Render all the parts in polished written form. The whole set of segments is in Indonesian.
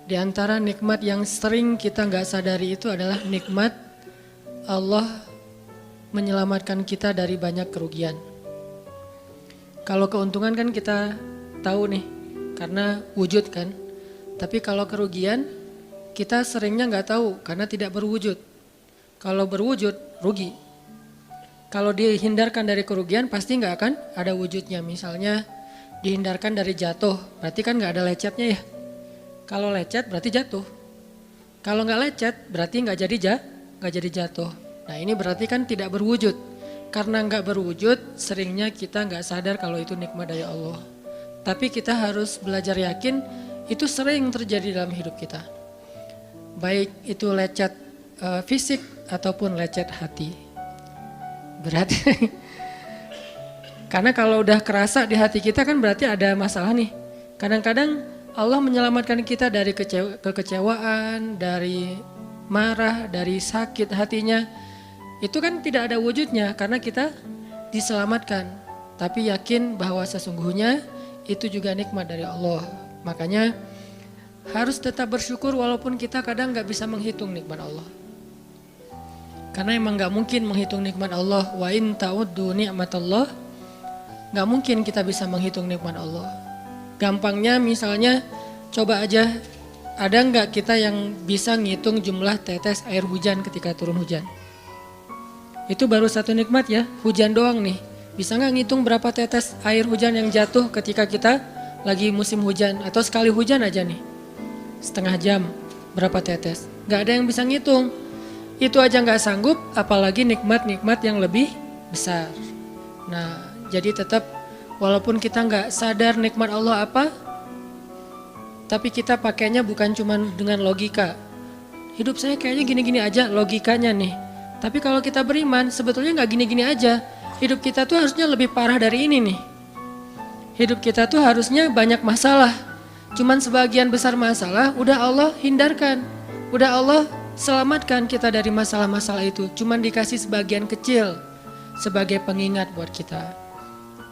Di antara nikmat yang sering kita nggak sadari itu adalah nikmat Allah menyelamatkan kita dari banyak kerugian. Kalau keuntungan kan kita tahu nih, karena wujud kan. Tapi kalau kerugian, kita seringnya nggak tahu karena tidak berwujud. Kalau berwujud, rugi. Kalau dihindarkan dari kerugian, pasti nggak akan ada wujudnya. Misalnya dihindarkan dari jatuh, berarti kan nggak ada lecetnya ya. Kalau lecet berarti jatuh. Kalau nggak lecet berarti nggak jadi jatuh. Nah ini berarti kan tidak berwujud. Karena nggak berwujud, seringnya kita nggak sadar kalau itu nikmat dari Allah. Tapi kita harus belajar yakin itu sering terjadi dalam hidup kita. Baik itu lecet fisik ataupun lecet hati. Berat. Karena kalau udah kerasa di hati kita kan berarti ada masalah nih. Kadang-kadang Allah menyelamatkan kita dari kekecewaan, dari marah, dari sakit hatinya. Itu kan tidak ada wujudnya karena kita diselamatkan. Tapi yakin bahwa sesungguhnya itu juga nikmat dari Allah. Makanya harus tetap bersyukur walaupun kita kadang gak bisa menghitung nikmat Allah. Karena emang gak mungkin menghitung nikmat Allah. Wa in ta'uddu ni'matallah. Gak mungkin kita bisa menghitung nikmat Allah. Gampangnya misalnya coba aja, ada nggak kita yang bisa ngitung jumlah tetes air hujan ketika turun hujan? Itu baru satu nikmat ya, hujan doang nih. Bisa nggak ngitung berapa tetes air hujan yang jatuh ketika kita lagi musim hujan? Atau sekali hujan aja nih, setengah jam berapa tetes? Nggak ada yang bisa ngitung. Itu aja nggak sanggup, apalagi nikmat-nikmat yang lebih besar. Nah jadi tetap walaupun kita nggak sadar nikmat Allah apa, tapi kita pakainya bukan cuma dengan logika. Hidup saya kayaknya gini-gini aja logikanya nih. Tapi kalau kita beriman sebetulnya nggak gini-gini aja. Hidup kita tuh harusnya lebih parah dari ini nih. Hidup kita tuh harusnya banyak masalah. Cuman sebagian besar masalah udah Allah hindarkan. Udah Allah selamatkan kita dari masalah-masalah itu. Cuman dikasih sebagian kecil sebagai pengingat buat kita.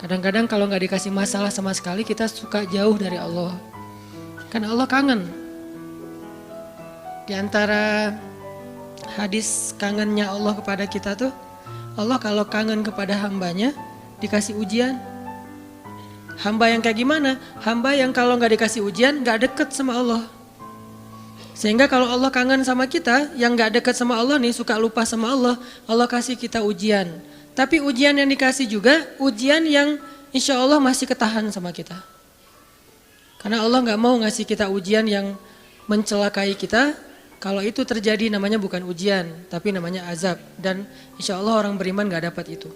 Kadang-kadang kalau nggak dikasih masalah sama sekali kita suka jauh dari Allah. Karena Allah kangen. Di antara hadis kangennya Allah kepada kita tuh, Allah kalau kangen kepada hambanya dikasih ujian. Hamba yang kayak gimana? Hamba yang kalau nggak dikasih ujian nggak deket sama Allah. Sehingga kalau Allah kangen sama kita, yang nggak deket sama Allah nih suka lupa sama Allah, Allah kasih kita ujian. Tapi ujian yang dikasih juga ujian yang insya Allah masih ketahan sama kita. Karena Allah gak mau ngasih kita ujian yang mencelakai kita. Kalau itu terjadi namanya bukan ujian, tapi namanya azab. Dan insya Allah orang beriman gak dapat itu.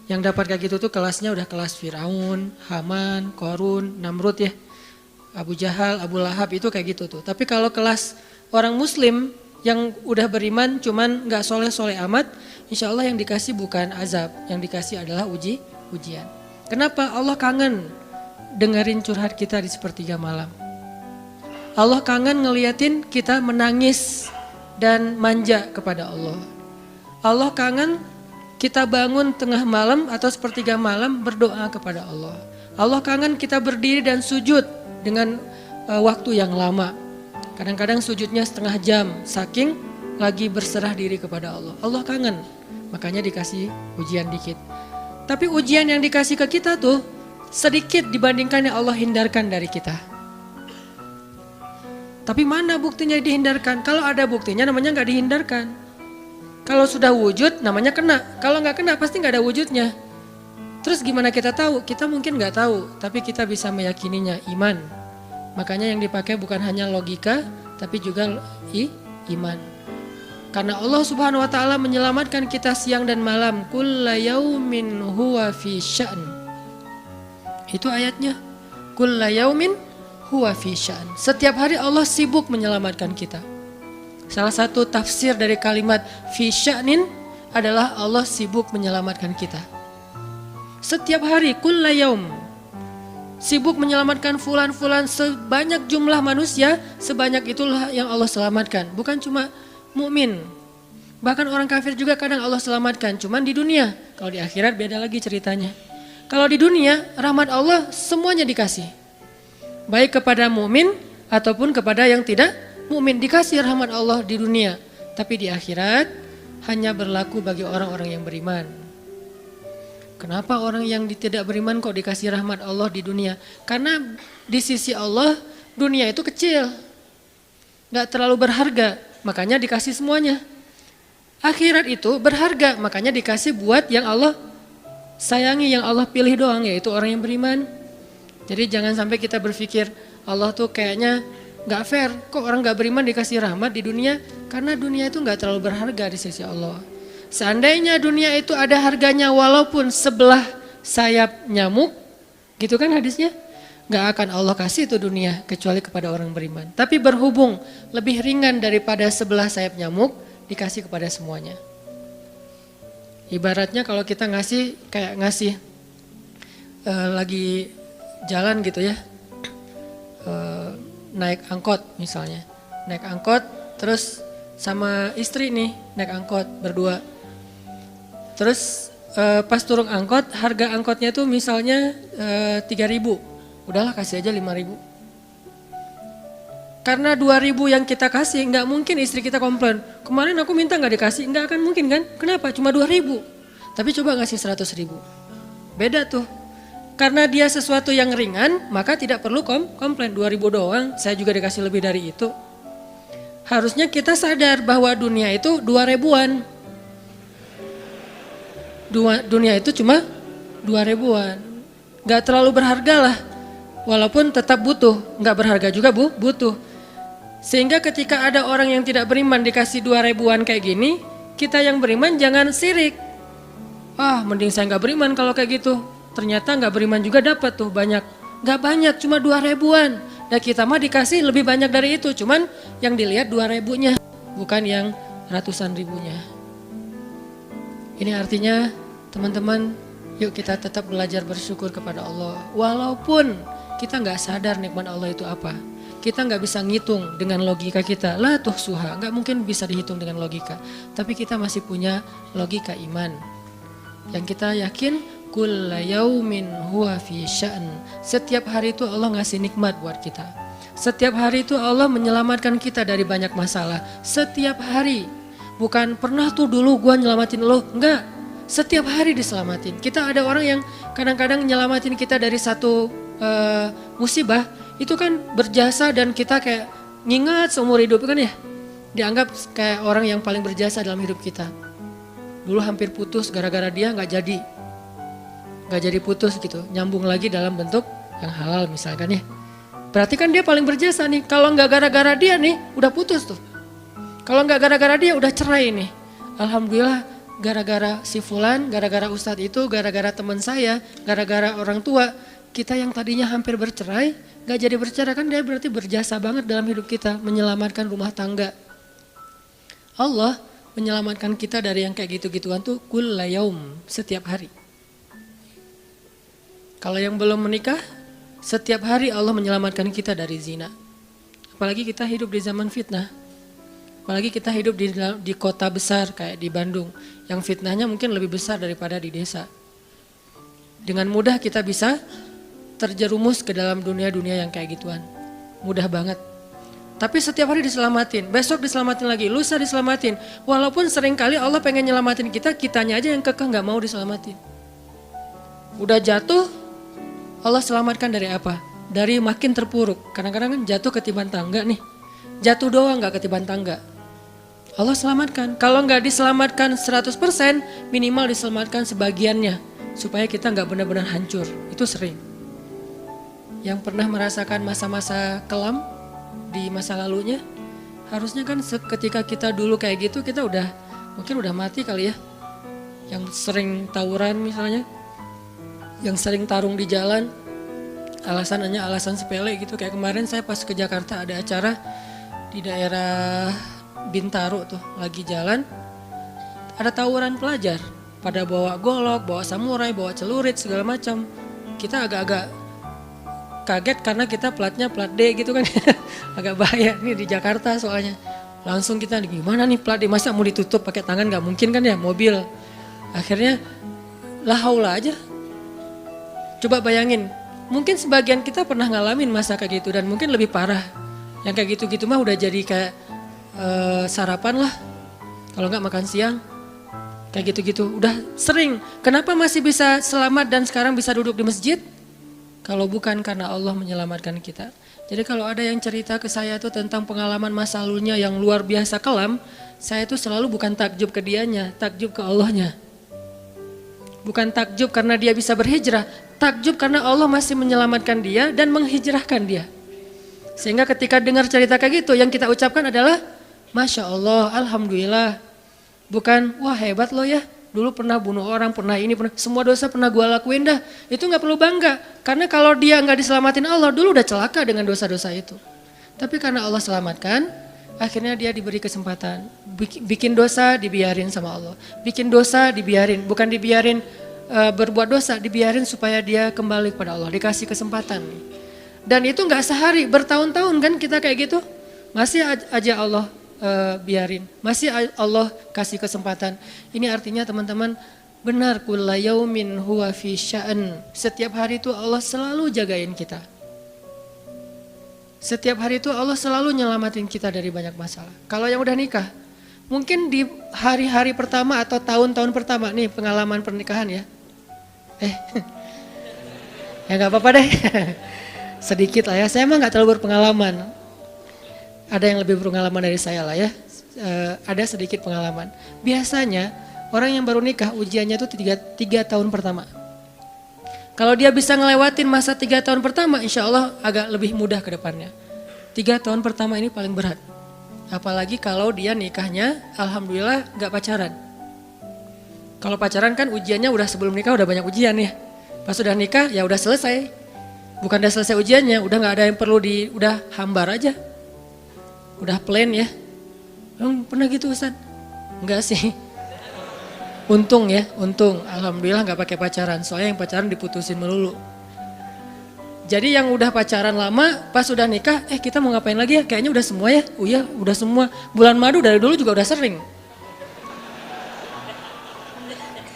Yang dapat kayak gitu tuh kelasnya udah kelas Firaun, Haman, Korun, Namrud ya. Abu Jahal, Abu Lahab itu kayak gitu tuh. Tapi kalau kelas orang muslim yang udah beriman cuman gak soleh-soleh amat, insya Allah yang dikasih bukan azab, yang dikasih adalah ujian. Kenapa? Allah kangen dengerin curhat kita di sepertiga malam. Allah kangen ngeliatin kita menangis dan manja kepada Allah. Allah kangen kita bangun tengah malam atau sepertiga malam berdoa kepada Allah. Allah kangen kita berdiri dan sujud dengan waktu yang lama. Kadang-kadang sujudnya setengah jam, saking lagi berserah diri kepada Allah. Allah kangen, makanya dikasih ujian dikit. Tapi ujian yang dikasih ke kita tuh sedikit dibandingkan yang Allah hindarkan dari kita. Tapi mana buktinya dihindarkan? Kalau ada buktinya namanya gak dihindarkan. Kalau sudah wujud namanya kena. Kalau gak kena pasti gak ada wujudnya. Terus gimana kita tahu? Kita mungkin gak tahu, tapi kita bisa meyakininya, iman. Makanya yang dipakai bukan hanya logika, tapi juga iman. Karena Allah Subhanahu wa taala menyelamatkan kita siang dan malam. Kulla yaumin huwa fi sya'n. Itu ayatnya. Kulla yaumin huwa fi sya'n. Setiap hari Allah sibuk menyelamatkan kita. Salah satu tafsir dari kalimat fi sya'nin adalah Allah sibuk menyelamatkan kita. Setiap hari kulla yaum. Sibuk menyelamatkan fulan-fulan, sebanyak jumlah manusia, sebanyak itulah yang Allah selamatkan. Bukan cuma mukmin, bahkan orang kafir juga kadang Allah selamatkan. Cuman di dunia, kalau di akhirat beda lagi ceritanya. Kalau di dunia, rahmat Allah semuanya dikasih. Baik kepada mukmin ataupun kepada yang tidak mukmin. Dikasih rahmat Allah di dunia, tapi di akhirat hanya berlaku bagi orang-orang yang beriman. Kenapa orang yang tidak beriman kok dikasih rahmat Allah di dunia? Karena di sisi Allah dunia itu kecil, gak terlalu berharga, makanya dikasih semuanya. Akhirat itu berharga, makanya dikasih buat yang Allah sayangi, yang Allah pilih doang, yaitu orang yang beriman. Jadi jangan sampai kita berpikir Allah tuh kayaknya gak fair, kok orang gak beriman dikasih rahmat di dunia? Karena dunia itu gak terlalu berharga di sisi Allah. Seandainya dunia itu ada harganya walaupun sebelah sayap nyamuk, gitu kan hadisnya, gak akan Allah kasih itu dunia kecuali kepada orang beriman. Tapi berhubung lebih ringan daripada sebelah sayap nyamuk, dikasih kepada semuanya. Ibaratnya kalau kita ngasih kayak ngasih lagi jalan gitu ya, naik angkot misalnya, naik angkot terus sama istri nih naik angkot berdua. Terus pas turun angkot, harga angkotnya tuh misalnya 3.000, udahlah kasih aja 5.000. Karena 2.000 yang kita kasih, nggak mungkin istri kita komplain, kemarin aku minta nggak dikasih, nggak akan mungkin kan? Kenapa? Cuma 2.000, tapi coba ngasih 100.000, beda tuh. Karena dia sesuatu yang ringan, maka tidak perlu komplain, 2.000 doang, saya juga dikasih lebih dari itu. Harusnya kita sadar bahwa dunia itu 2.000-an. Dunia itu cuma 2.000-an, gak terlalu berharga lah, walaupun tetap butuh, gak berharga juga butuh. Sehingga ketika ada orang yang tidak beriman dikasih 2.000-an kayak gini, kita yang beriman jangan sirik. Mending saya gak beriman kalau kayak gitu, ternyata gak beriman juga dapat tuh banyak. Gak banyak, cuma 2.000-an, dan kita mah dikasih lebih banyak dari itu, cuman yang dilihat 2.000-nya, bukan yang ratusan ribunya. Ini artinya teman-teman, yuk kita tetap belajar bersyukur kepada Allah. Walaupun kita gak sadar nikmat Allah itu apa. Kita gak bisa ngitung dengan logika kita. La tuhsuha, gak mungkin bisa dihitung dengan logika. Tapi kita masih punya logika iman. Yang kita yakin, kulla yaumin huwa fi sya'n. Setiap hari itu Allah ngasih nikmat buat kita. Setiap hari itu Allah menyelamatkan kita dari banyak masalah. Setiap hari. Bukan pernah tuh dulu gua nyelamatin lo, enggak. Setiap hari diselamatin. Kita ada orang yang kadang-kadang nyelamatin kita dari satu musibah, itu kan berjasa dan kita kayak ngingat seumur hidup kan ya. Dianggap kayak orang yang paling berjasa dalam hidup kita. Dulu hampir putus gara-gara dia nggak jadi putus gitu. Nyambung lagi dalam bentuk yang halal misalkan ya. Berarti kan dia paling berjasa nih. Kalau nggak gara-gara dia nih udah putus tuh. Kalau nggak gara-gara dia udah cerai nih. Alhamdulillah gara-gara si fulan, gara-gara ustadz itu, gara-gara teman saya, gara-gara orang tua, kita yang tadinya hampir bercerai, gak jadi bercerai kan dia berarti berjasa banget dalam hidup kita, menyelamatkan rumah tangga. Allah menyelamatkan kita dari yang kayak gitu-gituan tuh kulla yaum, setiap hari. Kalau yang belum menikah, setiap hari Allah menyelamatkan kita dari zina. Apalagi kita hidup di zaman fitnah. Apalagi kita hidup di kota besar kayak di Bandung, yang fitnahnya mungkin lebih besar daripada di desa. Dengan mudah kita bisa terjerumus ke dalam dunia-dunia yang kayak gituan. Mudah banget. Tapi setiap hari diselamatin, besok diselamatin lagi, lusa diselamatin. Walaupun seringkali Allah pengen nyelamatin kita, kitanya aja yang kekeh gak mau diselamatin. Udah jatuh, Allah selamatkan dari apa? Dari makin terpuruk. Kadang-kadang kan jatuh ketiban tangga nih. Jatuh doang gak ketiban tangga. Allah selamatkan. Kalau nggak diselamatkan 100%, minimal diselamatkan sebagiannya. Supaya kita nggak benar-benar hancur. Itu sering. Yang pernah merasakan masa-masa kelam di masa lalunya, harusnya kan ketika kita dulu kayak gitu, kita mungkin udah mati kali ya. Yang sering tawuran misalnya, yang sering tarung di jalan, alasannya alasan sepele gitu. Kayak kemarin saya pas ke Jakarta ada acara di daerah Bintaro tuh, lagi jalan, ada tawuran pelajar, pada bawa golok, bawa samurai, bawa celurit segala macam. Kita agak-agak kaget karena kita platnya plat D gitu kan, agak bahaya nih di Jakarta soalnya. Langsung kita gimana nih plat D, masa mau ditutup pakai tangan, nggak mungkin kan ya mobil. Akhirnya la haula aja. Coba bayangin, mungkin sebagian kita pernah ngalamin masa kayak gitu dan mungkin lebih parah. Yang kayak gitu-gitu mah udah jadi kayak sarapan lah. Kalau nggak makan siang. Kayak gitu-gitu, udah sering. Kenapa masih bisa selamat dan sekarang bisa duduk di masjid? Kalau bukan karena Allah menyelamatkan kita. Jadi kalau ada yang cerita ke saya itu tentang pengalaman masa lalunya yang luar biasa kelam, saya itu selalu bukan takjub ke dianya, takjub ke Allahnya. Bukan takjub karena dia bisa berhijrah, takjub karena Allah masih menyelamatkan dia dan menghijrahkan dia. Sehingga ketika dengar cerita kayak gitu, yang kita ucapkan adalah Masya Allah, Alhamdulillah. Bukan, wah hebat lo ya, dulu pernah bunuh orang, pernah ini, pernah semua dosa pernah gue lakuin dah. Itu gak perlu bangga, karena kalau dia gak diselamatin Allah, dulu udah celaka dengan dosa-dosa itu. Tapi karena Allah selamatkan, akhirnya dia diberi kesempatan. Bikin dosa dibiarin sama Allah, bikin dosa dibiarin, bukan dibiarin berbuat dosa, dibiarin supaya dia kembali kepada Allah, dikasih kesempatan. Dan itu gak sehari, bertahun-tahun kan kita kayak gitu, masih aja Allah biarin, masih Allah kasih kesempatan. Ini artinya teman-teman, benar kulla yaumin huwa fi sya'an. Setiap hari itu Allah selalu jagain kita. Setiap hari itu Allah selalu nyelamatin kita dari banyak masalah. Kalau yang udah nikah, mungkin di hari-hari pertama atau tahun-tahun pertama nih pengalaman pernikahan ya. Ya nggak apa-apa deh. Sedikit lah ya, saya emang nggak terlalu berpengalaman. Ada yang lebih berpengalaman dari saya lah ya, ada sedikit pengalaman. Biasanya orang yang baru nikah ujiannya itu 3 tahun pertama. Kalau dia bisa ngelewatin masa 3 tahun pertama, insya Allah agak lebih mudah ke depannya. 3 tahun pertama ini paling berat. Apalagi kalau dia nikahnya, alhamdulillah gak pacaran. Kalau pacaran kan ujiannya udah sebelum nikah udah banyak ujian ya. Pas udah nikah ya udah selesai. Bukan udah selesai ujiannya, udah gak ada yang perlu udah hambar aja. Udah plain ya. Pernah gitu Ustaz? Enggak sih. Untung ya, untung. Alhamdulillah gak pakai pacaran. Soalnya yang pacaran diputusin melulu. Jadi yang udah pacaran lama, pas udah nikah, kita mau ngapain lagi ya? Kayaknya udah semua ya. Oh iya, udah semua. Bulan madu dari dulu juga udah sering.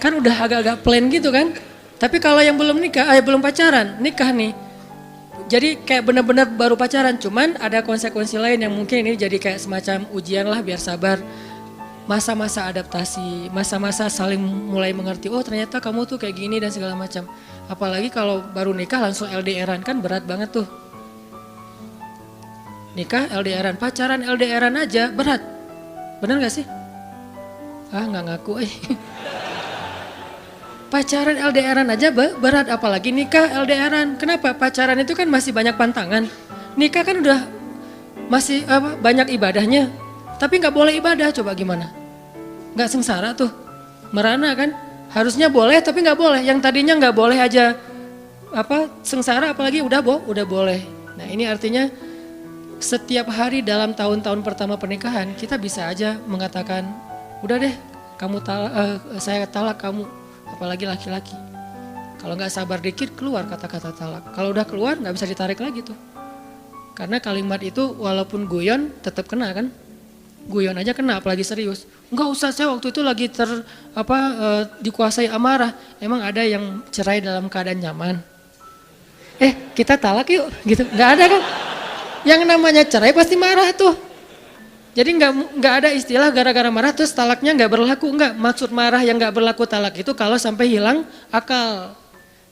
Kan udah agak-agak plain gitu kan. Tapi kalau yang belum nikah, belum pacaran, nikah nih. Jadi kayak benar-benar baru pacaran, cuman ada konsekuensi lain yang mungkin ini jadi kayak semacam ujian lah biar sabar. Masa-masa adaptasi, masa-masa saling mulai mengerti, oh ternyata kamu tuh kayak gini dan segala macam. Apalagi kalau baru nikah langsung LDRan kan berat banget tuh. Nikah LDRan, pacaran LDRan aja berat. Bener gak sih? Nggak ngaku Pacaran LDRan aja berat, apalagi nikah LDRan. Kenapa? Pacaran itu kan masih banyak pantangan. Nikah kan udah masih banyak ibadahnya. Tapi nggak boleh ibadah, coba gimana? Nggak sengsara tuh, merana kan? Harusnya boleh tapi nggak boleh. Yang tadinya nggak boleh aja sengsara, apalagi udah boleh. Nah ini artinya setiap hari dalam tahun-tahun pertama pernikahan kita bisa aja mengatakan, udah deh, saya talak kamu. Apalagi laki-laki. Kalau nggak sabar dikit keluar kata-kata talak. Kalau udah keluar nggak bisa ditarik lagi tuh. Karena kalimat itu walaupun guyon tetap kena kan. Guyon aja kena apalagi serius. Enggak usah, saya waktu itu lagi dikuasai amarah. Emang ada yang cerai dalam keadaan nyaman? Kita talak yuk gitu. Nggak ada kan. Yang namanya cerai pasti marah tuh. Jadi nggak ada istilah gara-gara marah terus talaknya nggak berlaku, nggak. Maksud marah yang nggak berlaku talak itu kalau sampai hilang akal.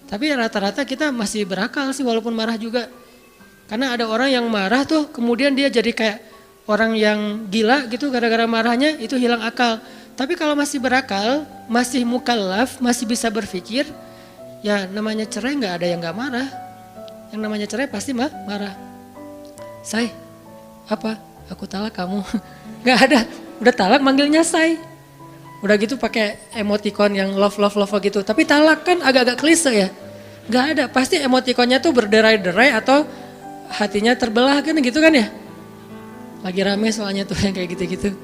Tapi rata-rata kita masih berakal sih walaupun marah juga. Karena ada orang yang marah tuh kemudian dia jadi kayak orang yang gila gitu gara-gara marahnya itu hilang akal. Tapi kalau masih berakal, masih mukallaf, masih bisa berpikir, ya namanya cerai nggak ada yang nggak marah. Yang namanya cerai pasti marah. Aku talak kamu. Gak ada, udah talak manggilnya say. Udah gitu pakai emoticon yang love gitu. Tapi talak kan agak-agak klise ya. Gak ada, pasti emoticonnya tuh berderai-derai atau hatinya terbelah kan gitu kan ya. Lagi rame soalnya tuh yang kayak gitu-gitu.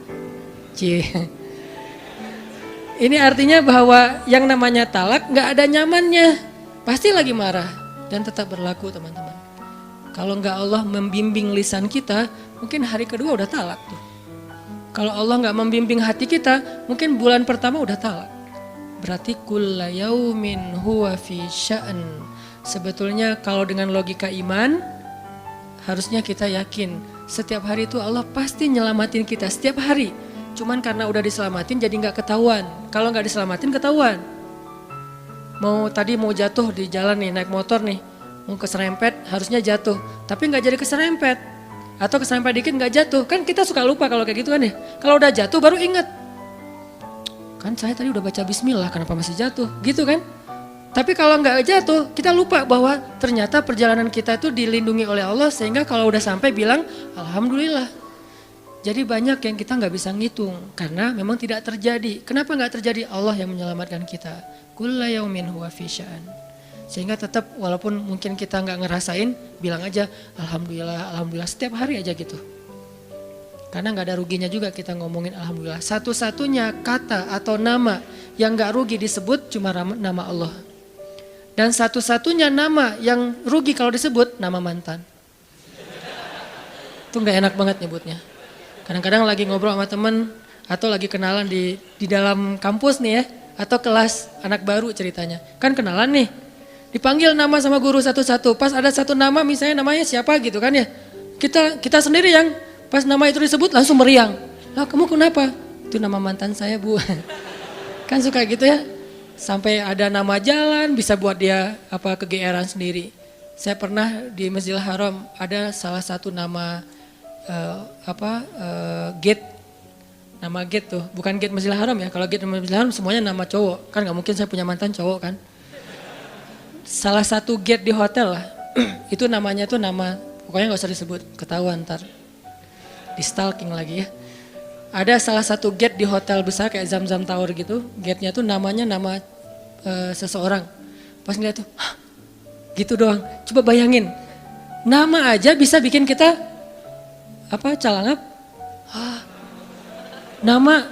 Ini artinya bahwa yang namanya talak gak ada nyamannya. Pasti lagi marah dan tetap berlaku teman-teman. Kalau enggak Allah membimbing lisan kita, mungkin hari kedua udah talak tuh. Kalau Allah enggak membimbing hati kita, mungkin bulan pertama udah talak. Berarti kulla yaumin huwa fi sya'an. Sebetulnya kalau dengan logika iman, harusnya kita yakin setiap hari itu Allah pasti nyelamatin kita setiap hari. Cuman karena udah diselamatin jadi nggak ketahuan. Kalau nggak diselamatin ketahuan. Mau jatuh di jalan nih, naik motor nih, mau keserempet harusnya jatuh, tapi nggak jadi keserempet. Atau keserempet dikit nggak jatuh, kan kita suka lupa kalau kayak gitu kan ya. Kalau udah jatuh baru ingat. Kan saya tadi udah baca bismillah, kenapa masih jatuh? Gitu kan? Tapi kalau nggak jatuh, kita lupa bahwa ternyata perjalanan kita itu dilindungi oleh Allah sehingga kalau udah sampai bilang alhamdulillah. Jadi banyak yang kita nggak bisa ngitung karena memang tidak terjadi. Kenapa nggak terjadi? Allah yang menyelamatkan kita. Kulla yaumin huwa fi sya'an. Sehingga tetap walaupun mungkin kita nggak ngerasain, bilang aja alhamdulillah, alhamdulillah setiap hari aja gitu. Karena nggak ada ruginya juga kita ngomongin alhamdulillah. Satu-satunya kata atau nama yang nggak rugi disebut cuma nama Allah. Dan satu-satunya nama yang rugi kalau disebut nama mantan. Itu nggak enak banget nyebutnya. Kadang-kadang lagi ngobrol sama temen atau lagi kenalan di dalam kampus nih ya. Atau kelas anak baru ceritanya. Kan kenalan nih. Dipanggil nama sama guru satu-satu. Pas ada satu nama misalnya namanya siapa gitu kan ya. Kita sendiri yang pas nama itu disebut langsung meriang. Lah kamu kenapa? Itu nama mantan saya bu. Kan suka gitu ya. Sampai ada nama jalan bisa buat dia kegeeran sendiri. Saya pernah di Masjidil Haram ada salah satu nama gate. Nama gate tuh, bukan gate Masjidil Haram ya. Kalau gate Masjidil Haram semuanya nama cowok. Kan gak mungkin saya punya mantan cowok kan. Salah satu gate di hotel lah. Itu namanya tuh nama, pokoknya gak usah disebut, ketahuan ntar. Di stalking lagi ya. Ada salah satu gate di hotel besar kayak Zam-Zam Tower gitu. Gate-nya tuh namanya nama seseorang. Pas ngeliat tuh, hah, gitu doang. Coba bayangin, nama aja bisa bikin kita calangap. Nama,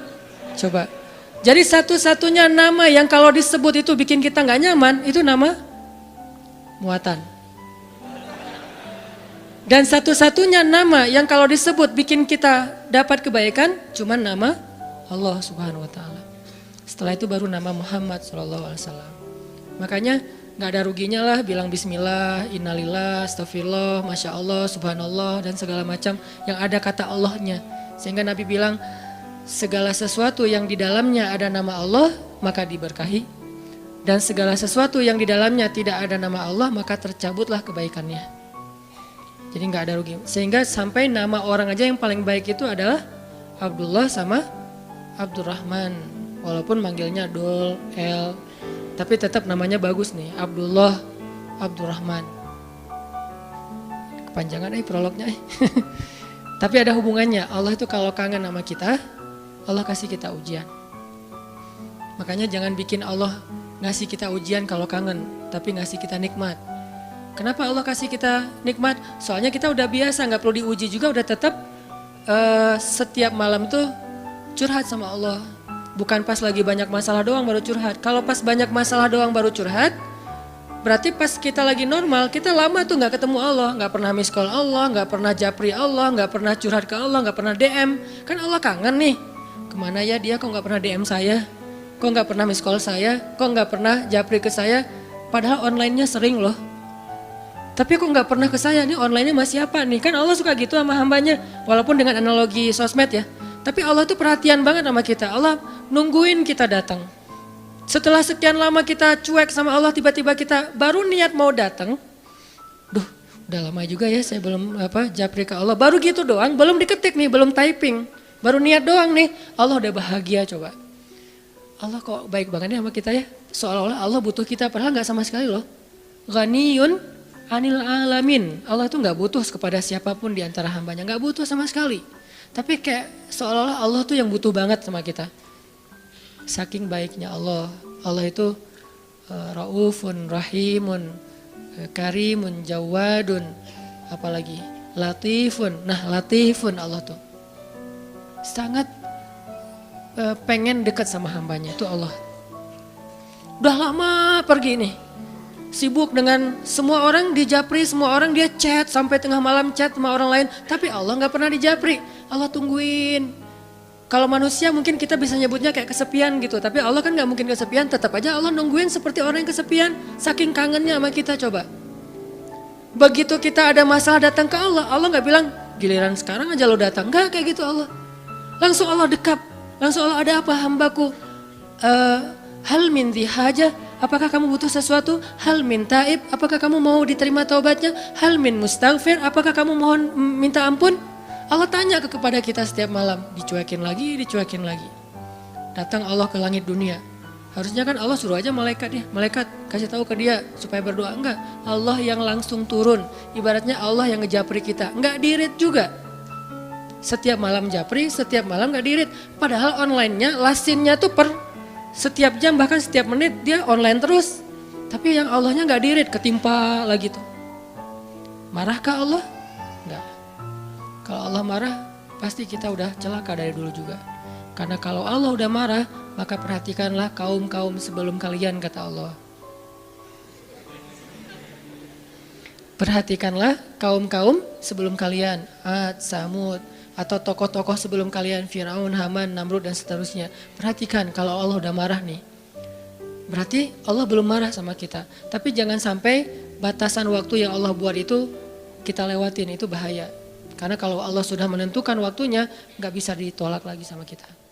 coba. Jadi satu-satunya nama yang kalau disebut itu bikin kita nggak nyaman, itu nama muatan. Dan satu-satunya nama yang kalau disebut bikin kita dapat kebaikan cuma nama Allah Subhanahu wa taala. Setelah itu baru nama Muhammad sallallahu alaihi wasallam. Makanya enggak ada ruginya lah bilang bismillah, innalillah, astagfirullah, masya Allah, subhanallah dan segala macam yang ada kata Allahnya. Sehingga Nabi bilang segala sesuatu yang di dalamnya ada nama Allah maka diberkahi. Dan segala sesuatu yang di dalamnya tidak ada nama Allah maka tercabutlah kebaikannya. Jadi nggak ada rugi. Sehingga sampai nama orang aja yang paling baik itu adalah Abdullah sama Abdurrahman. Walaupun manggilnya Dul, El. Tapi tetap namanya bagus nih. Abdullah, Abdurrahman. Kepanjangan prolognya. Tapi ada hubungannya. Allah itu kalau kangen sama kita, Allah kasih kita ujian. Makanya jangan bikin Allah ngasih kita ujian kalau kangen. Tapi ngasih kita nikmat. Kenapa Allah kasih kita nikmat? Soalnya kita udah biasa, nggak perlu diuji juga, udah tetap setiap malam tuh curhat sama Allah. Bukan pas lagi banyak masalah doang baru curhat. Kalau pas banyak masalah doang baru curhat, berarti pas kita lagi normal, kita lama tuh nggak ketemu Allah, nggak pernah miss call Allah, nggak pernah japri Allah, nggak pernah curhat ke Allah, nggak pernah DM. Kan Allah kangen nih, kemana ya dia? Kok nggak pernah DM saya? Kok nggak pernah miss call saya? Kok nggak pernah japri ke saya? Padahal online-nya sering loh. Tapi kok nggak pernah ke saya nih, online-nya masih apa nih? Kan Allah suka gitu sama hambanya, walaupun dengan analogi sosmed ya. Tapi Allah tuh perhatian banget sama kita, Allah nungguin kita datang. Setelah sekian lama kita cuek sama Allah, tiba-tiba kita baru niat mau datang. Duh, udah lama juga ya saya belum japri ke Allah. Baru gitu doang, belum diketik nih, belum typing. Baru niat doang nih, Allah udah bahagia coba. Allah kok baik banget nih sama kita ya. Seolah-olah Allah butuh kita, padahal gak sama sekali loh. Ghaniyun anil alamin. Allah tuh gak butuh kepada siapapun di antara hambanya. Gak butuh sama sekali. Tapi kayak seolah-olah Allah tuh yang butuh banget sama kita. Saking baiknya Allah. Allah itu raufun, rahimun, karimun, jawadun. Apalagi latifun. Nah latifun Allah tuh. Sangat pengen dekat sama hambanya. Itu Allah. Udah lama pergi nih. Sibuk dengan semua orang dijapri, semua orang dia chat sampai tengah malam chat sama orang lain. Tapi Allah gak pernah dijapri, Allah tungguin. Kalau manusia mungkin kita bisa nyebutnya kayak kesepian gitu. Tapi Allah kan gak mungkin kesepian, tetap aja Allah nungguin seperti orang yang kesepian. Saking kangennya sama kita coba. Begitu kita ada masalah datang ke Allah, Allah nggak bilang giliran sekarang aja lo datang, nggak kayak gitu Allah. Langsung Allah dekap, langsung Allah, ada apa hambaku? Hal min haja, apakah kamu butuh sesuatu? Hal min taib, apakah kamu mau diterima taubatnya? Hal min mustaghfir, apakah kamu mohon minta ampun? Allah tanya kepada kita setiap malam, dicuekin lagi, dicuekin lagi. Datang Allah ke langit dunia. Harusnya kan Allah suruh aja malaikat ya, malaikat kasih tahu ke dia supaya berdoa. Enggak, Allah yang langsung turun. Ibaratnya Allah yang ngejapri kita, enggak dirit juga. Setiap malam japri, setiap malam enggak dirit. Padahal online-nya, lasinnya tuh per setiap jam bahkan setiap menit dia online terus. Tapi yang Allahnya enggak dirit, ketimpa lagi tuh. Marahkah Allah? Enggak. Kalau Allah marah, pasti kita udah celaka dari dulu juga. Karena kalau Allah udah marah, maka perhatikanlah kaum-kaum sebelum kalian, kata Allah. Perhatikanlah kaum-kaum sebelum kalian, Ad, Samud, atau tokoh-tokoh sebelum kalian, Firaun, Haman, Namrud, dan seterusnya. Perhatikan kalau Allah udah marah nih. Berarti Allah belum marah sama kita. Tapi jangan sampai batasan waktu yang Allah buat itu kita lewatin, itu bahaya. Karena kalau Allah sudah menentukan waktunya, gak bisa ditolak lagi sama kita.